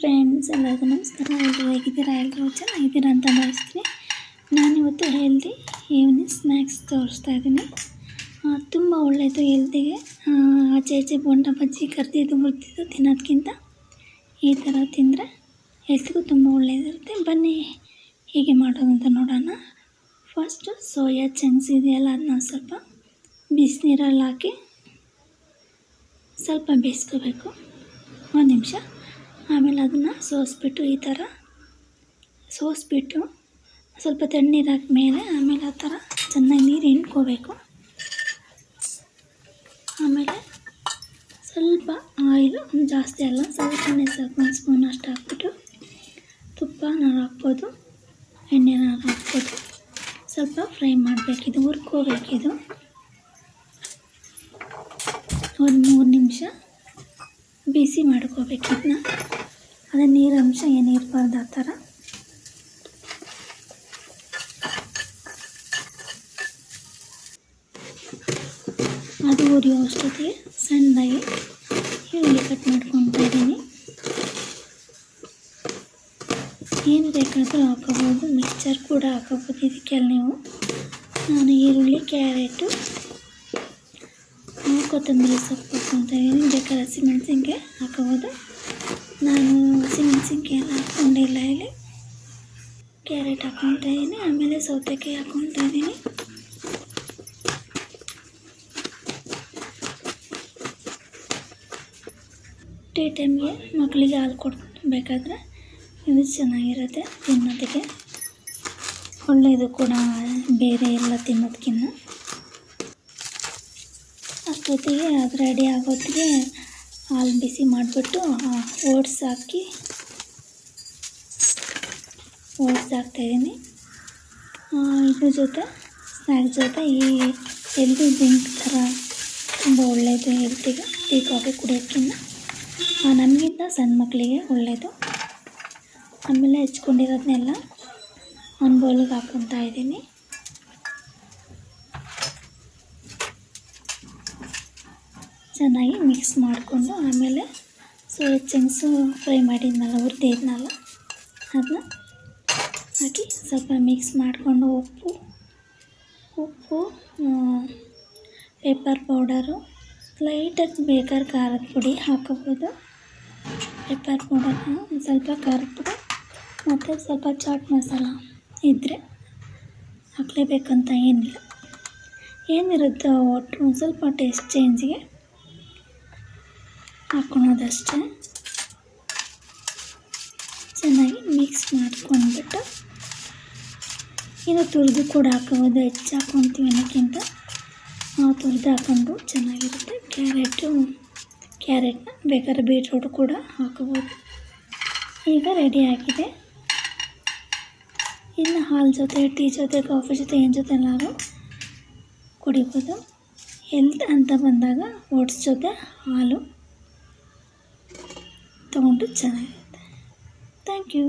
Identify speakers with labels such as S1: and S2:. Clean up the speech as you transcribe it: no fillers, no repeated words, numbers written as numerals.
S1: Friends, ಎಲ್ಲರಿಗೂ ನಮಸ್ಕಾರ. ಎಲ್ಲರೂ ಹೇಗಿದ್ದೀರಾ? ಎಲ್ಲರೂ ಚೆನ್ನಾಗಿದ್ದೀರಾ ಅಂತ ಭಾವಿಸ್ತೀನಿ. ನಾನಿವತ್ತು ಹೆಲ್ದಿ ಈವ್ನಿಂಗ್ ಸ್ನ್ಯಾಕ್ಸ್ ತೋರಿಸ್ತಾ ಇದ್ದೀನಿ. ತುಂಬ ಒಳ್ಳೆಯದು ಹೆಲ್ತಿಗೆ. ಆಚೆ ಬೋಂಡ ಬಜ್ಜಿ ಕರ್ದಿದ್ದು ಹುರಿದಿದ್ದು ತಿನ್ನೋದಕ್ಕಿಂತ ಈ ಥರ ತಿಂದರೆ ಹೆಲ್ತ್ಗೂ ತುಂಬ ಒಳ್ಳೆಯದಿರುತ್ತೆ. ಬನ್ನಿ ಹೇಗೆ ಮಾಡೋದು ಅಂತ ನೋಡೋಣ. ಫಸ್ಟು ಸೋಯಾ ಚಂಕ್ಸ್ ಇದೆಯಲ್ಲ, ಅದನ್ನ ಸ್ವಲ್ಪ ಬಿಸಿನೀರಲ್ಲಿ ಹಾಕಿ ಸ್ವಲ್ಪ ಬೇಯಿಸ್ಕೋಬೇಕು 1 ನಿಮಿಷ. ಆಮೇಲೆ ಅದನ್ನು ಸೋಸಿಬಿಟ್ಟು ಈ ಥರ ಸೋಸಿಬಿಟ್ಟು ಸ್ವಲ್ಪ ತಣ್ಣೀರು ಹಾಕಿದ್ಮೇಲೆ ಆಮೇಲೆ ಆ ಥರ ಚೆನ್ನಾಗಿ ನೀರು ಹಿಂಡ್ಕೋಬೇಕು. ಆಮೇಲೆ ಸ್ವಲ್ಪ ಆಯಿಲು, ಜಾಸ್ತಿ ಅಲ್ಲ, ಸ್ವಲ್ಪನೇ ಸ್ವಲ್ಪ 1 ಸ್ಪೂನ್ ಅಷ್ಟು ಹಾಕ್ಬಿಟ್ಟು ತುಪ್ಪನಾರು ಹಾಕ್ಬೋದು, ಎಣ್ಣೆನಾರು ಹಾಕ್ಬೋದು. ಸ್ವಲ್ಪ ಫ್ರೈ ಮಾಡಬೇಕಿದು, ಹುರ್ಕೋಬೇಕಿದು 1-3 ನಿಮಿಷ ಬಿಸಿ ಮಾಡ್ಕೋಬೇಕು ಇದನ್ನ. ಅದೇ ನೀರಂಶ ಏನಿರಬಾರ್ದು ಆ ಥರ. ಅದು ಉರಿಯೋ ಅಷ್ಟೊತ್ತಿಗೆ ಸಣ್ಣದಾಗಿ ಈರುಳ್ಳಿ ಕಟ್ ಮಾಡ್ಕೊತಾ ಇದ್ದೀನಿ. ಏನು ಬೇಕಾದರೂ ಹಾಕೋಬೋದು, ಮಿಕ್ಸ್ಚರ್ ಕೂಡ ಹಾಕೋಬೋದು ಇದಕ್ಕೆಲ್ಲ ನೀವು. ನಾನು ಈರುಳ್ಳಿ, ಕ್ಯಾರೆಟು, ಕೊತ್ತಂಬರಿ ಸೊಪ್ಪು ಹಾಕ್ಕೊತಾ ಇದ್ದೀನಿ. ಬೇಕಾದ್ರೆ ಹಸಿಮೆಣಸಿನ್ಕಾಯಿ ಹಾಕೋಬೋದು. ನಾನು ಹಸಿಮೆಣಸಿನ್ಕಾಯಿ ಎಲ್ಲ ಹಾಕ್ಕೊಂಡಿಲ್ಲ, ಇಲ್ಲಿ ಕ್ಯಾರೆಟ್ ಹಾಕ್ಕೊತಾ ಇದ್ದೀನಿ. ಆಮೇಲೆ ಸೌತೆಕಾಯಿ ಹಾಕ್ಕೊತಾ ಇದ್ದೀನಿ. ಟೀ ಟೈಮ್ಗೆ ಮಕ್ಕಳಿಗೆ ಹಾಲು ಕೊಡಬೇಕಾದ್ರೆ ಇದು ಚೆನ್ನಾಗಿರುತ್ತೆ ತಿನ್ನೋದಕ್ಕೆ. ಒಳ್ಳೆಯದು ಕೂಡ ಬೇರೆ ಎಲ್ಲ ತಿನ್ನೋದಕ್ಕಿಂತ. ಅಷ್ಟೊತ್ತಿಗೆ ಅದು ರೆಡಿ ಆಗೋತ್ತಿಗೆ ಹಾಲು ಬಿಸಿ ಮಾಡಿಬಿಟ್ಟು ಓಟ್ಸ್ ಹಾಕ್ತಾಯಿದ್ದೀನಿ. ಇದ್ರ ಜೊತೆ ಸ್ನ್ಯಾಕ್ಸ್ ಜೊತೆ ಈ ಹೆಲ್ದಿ ಡ್ರಿಂಕ್ ಥರ ತುಂಬ ಒಳ್ಳೆಯದು ಹೆಲ್ತಿಗೆ. ಟೀ ಕಾಫಿ ಕುಡಿಯೋದಕ್ಕಿಂತ ನಮಗಿಂತ ಸಣ್ಣ ಮಕ್ಕಳಿಗೆ ಒಳ್ಳೆಯದು. ಆಮೇಲೆ ಹೆಚ್ಕೊಂಡಿರೋದನ್ನೆಲ್ಲ ಒಂದು ಬೌಲಿಗೆ ಹಾಕ್ಕೊತಾ ಇದ್ದೀನಿ. ಚೆನ್ನಾಗಿ ಮಿಕ್ಸ್ ಮಾಡಿಕೊಂಡು ಆಮೇಲೆ ಸೋಯಾ ಚಂಕ್ಸು ಫ್ರೈ ಮಾಡಿದ್ನಲ್ಲ, ಹುರಿದಿದ್ನಲ್ಲ, ಅದನ್ನ ಹಾಕಿ ಸ್ವಲ್ಪ ಮಿಕ್ಸ್ ಮಾಡಿಕೊಂಡು ಉಪ್ಪು ಪೆಪ್ಪರ್ ಪೌಡರು, ಲೈಟಾಗಿ ಬೇಕಾದ್ರೆ ಖಾರದ ಪುಡಿ ಹಾಕೋಬೋದು. ಪೆಪ್ಪರ್ ಪೌಡರ್, ಸ್ವಲ್ಪ ಖಾರದ ಪುಡಿ ಮತ್ತು ಸ್ವಲ್ಪ ಚಾಟ್ ಮಸಾಲ ಇದ್ದರೆ ಹಾಕಲೇಬೇಕಂತ ಏನಿಲ್ಲ, ಏನಿರುತ್ತೋ ಒಟ್ಟು ಒಂದು ಸ್ವಲ್ಪ ಟೇಸ್ಟ್ ಚೇಂಜಿಗೆ ಹಾಕ್ಕೊಳೋದಷ್ಟೇ. ಚೆನ್ನಾಗಿ ಮಿಕ್ಸ್ ಮಾಡ್ಕೊಂಡ್ಬಿಟ್ಟು ಇನ್ನು ತುರಿದು ಕೂಡ ಹಾಕೋಬೋದು. ಹೆಚ್ಚು ಹಾಕ್ಕೊತೀವಿ ಅನ್ನೋಕ್ಕಿಂತ ತುರಿದು ಹಾಕ್ಕೊಂಡು ಚೆನ್ನಾಗಿರುತ್ತೆ. ಕ್ಯಾರೆಟ್ನ ಬೇಕಾದ್ರೆ ಬೀಟ್ರೂಟ್ ಕೂಡ ಹಾಕೋಬೋದು. ಈಗ ರೆಡಿ ಆಗಿದೆ. ಇನ್ನು ಹಾಲು ಜೊತೆ, ಟೀ ಜೊತೆ, ಕಾಫಿ ಜೊತೆ, ಏನು ಜೊತೆನಾದ್ರು ಕುಡಿಬೋದು. ಹೆಲ್ತ್ ಅಂತ ಬಂದಾಗ ಓಟ್ಸ್ ಜೊತೆ ಹಾಲು ತೊಗೊಂಡು ಚೆನ್ನಾಗಿರುತ್ತೆ. Thank you.